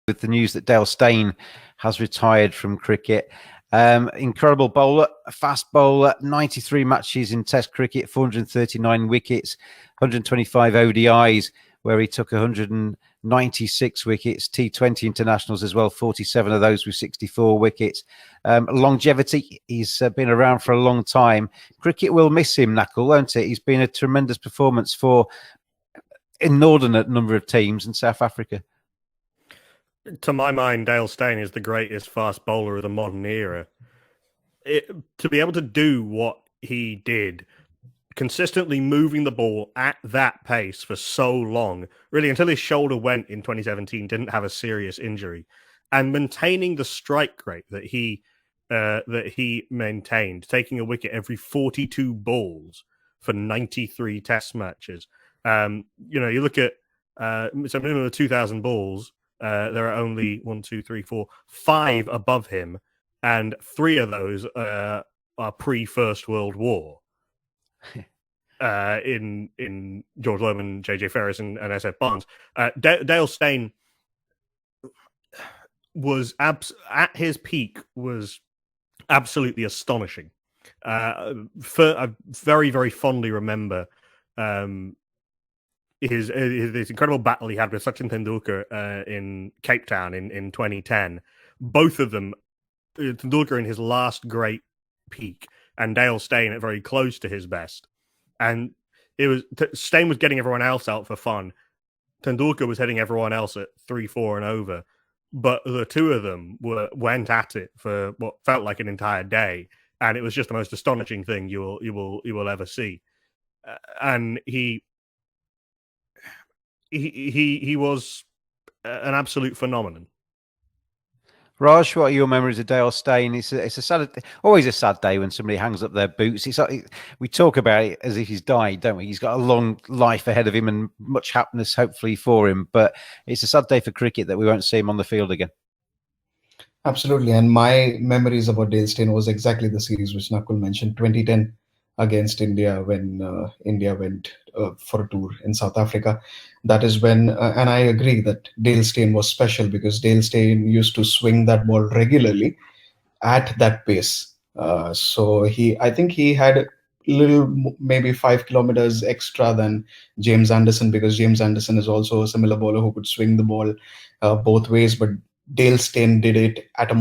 with the news that Dale Steyn has retired from cricket. Incredible bowler, fast bowler, 93 matches in Test cricket, 439 wickets, 125 ODIs, where he took 196 wickets, T20 internationals as well, 47 of those with 64 wickets. Longevity, he's been around for a long time. Cricket will miss him, Knuckle, won't it? He's been a tremendous performance for an inordinate number of teams in South Africa. To my mind, Dale Steyn is the greatest fast bowler of the modern era. To be able to do what he did, consistently moving the ball at that pace for so long, really until his shoulder went in 2017, didn't have a serious injury, and maintaining the strike rate that he maintained, taking a wicket every 42 balls for 93 Test matches. You look at so minimum of 2,000 balls. There are only 5 above him, and 3 of those are pre-First World War. In George Lohman, J.J. Ferris, and S.F. Barnes. Dale Steyn was at his peak was absolutely astonishing. I very, very fondly remember his incredible battle he had with Sachin Tendulkar in Cape Town in 2010. Both of them, Tendulkar in his last great peak, and Dale Steyn at very close to his best. And it was Steyn was getting everyone else out for fun. Tendulkar was hitting everyone else at 3-4 and over. But the two of them went at it for what felt like an entire day, and it was just the most astonishing thing you will ever see. And he was an absolute phenomenon. Raj, what are your memories of Dale Steyn? It's a sad, always a sad day when somebody hangs up their boots. It's like we talk about it as if he's died, don't we? He's got a long life ahead of him and much happiness, hopefully, for him. But it's a sad day for cricket that we won't see him on the field again. Absolutely. And my memories about Dale Steyn was exactly the series which Nakul mentioned, 2010 against India, when India went for a tour in South Africa. That is when, and I agree that Dale Steyn was special because Dale Steyn used to swing that ball regularly at that pace. So I think he had a little, maybe 5 kilometers extra than James Anderson, because James Anderson is also a similar bowler who could swing the ball both ways, but Dale Steyn did it at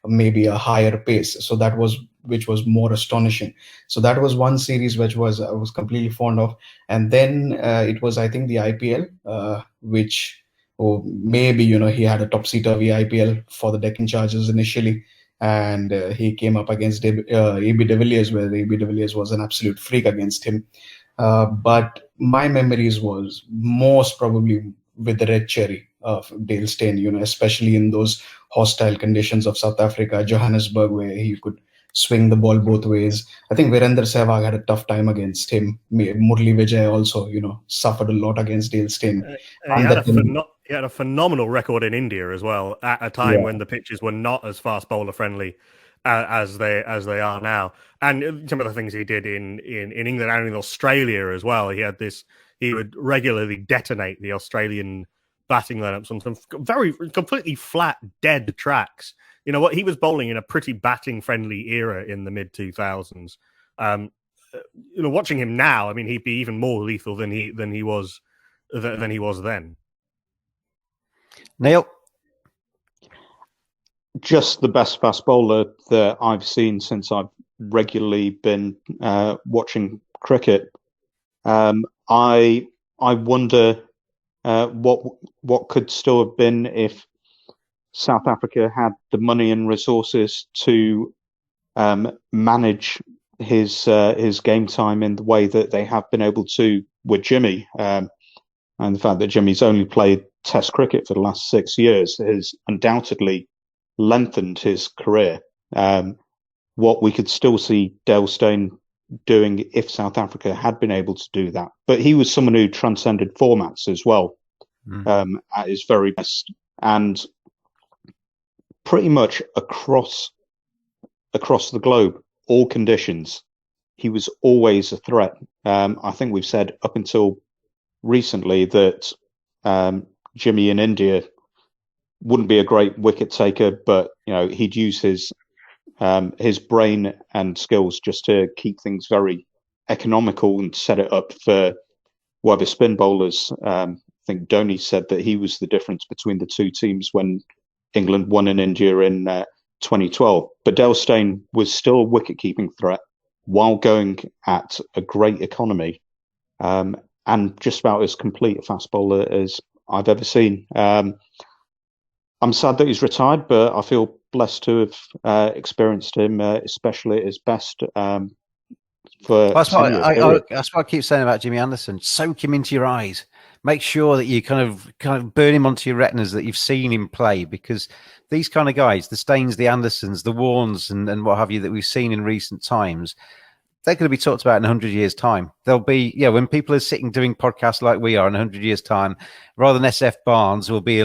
maybe a higher pace. So that was, which was more astonishing. So that was one series which I was completely fond of. And then it was, I think, the IPL, which maybe, he had a topsy-turvy IPL for the Deccan Chargers initially. And he came up against A.B. de Villiers, where A.B. de Villiers was an absolute freak against him. But my memories was most probably with the red cherry of Dale Steyn, especially in those hostile conditions of South Africa, Johannesburg, where he could swing the ball both ways. I think Virender Sehwag had a tough time against him. Murli Vijay also, suffered a lot against Dale Steyn. He had a phenomenal record in India as well, at a time when the pitches were not as fast bowler friendly as they are now. And some of the things he did in England and in Australia as well. He would regularly detonate the Australian batting lineups on some very completely flat, dead tracks. You know what? He was bowling in a pretty batting-friendly era in the mid-2000s. Watching him now, I mean, he'd be even more lethal than he was then. Neil? Just the best fast bowler that I've seen since I've regularly been watching cricket. I wonder what could still have been if South Africa had the money and resources to manage his game time in the way that they have been able to with Jimmy. And the fact that Jimmy's only played Test cricket for the last 6 years has undoubtedly lengthened his career. What we could still see Dale Steyn doing if South Africa had been able to do that. But he was someone who transcended formats as well, at his very best. And pretty much across the globe, all conditions, he was always a threat. I think we've said up until recently that Jimmy in India wouldn't be a great wicket taker, but he'd use his brain and skills just to keep things very economical and set it up for whatever spin bowlers. I think Dhoni said that he was the difference between the two teams when England won in India in 2012. But Dale Steyn was still a wicket-keeping threat while going at a great economy, and just about as complete a fast bowler as I've ever seen. I'm sad that he's retired, but I feel blessed to have experienced him, especially at his best. That's what I keep saying about Jimmy Anderson. Soak him into your eyes. Make sure that you kind of burn him onto your retinas, that you've seen him play, because these kind of guys, the Steyns, the Andersons, the Warnes, and what have you, that we've seen in recent times, they're going to be talked about in 100 years' time. They'll be, when people are sitting doing podcasts like we are in 100 years' time, rather than SF Barnes, who will be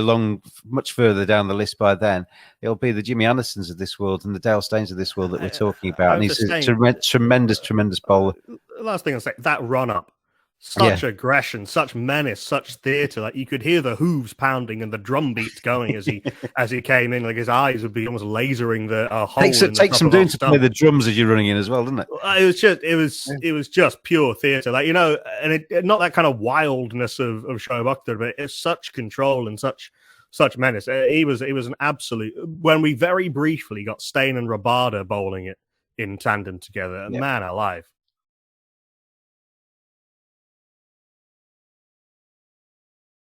much further down the list by then, it'll be the Jimmy Andersons of this world and the Dale Steyns of this world that we're talking about. And he's a tremendous bowler. Last thing I'll say, that run-up, such aggression, such menace, such theatre. Like, you could hear the hooves pounding and the drum beats going as he came in. Like, his eyes would be almost lasering the hole. Takes some doing to play the drums as you're running in as well, doesn't it? It was just pure theatre. Like, and it not that kind of wildness of Shoaib Akhtar, but it's such control and such menace. He was an absolute. When we very briefly got Steyn and Rabada bowling it in tandem together, man alive.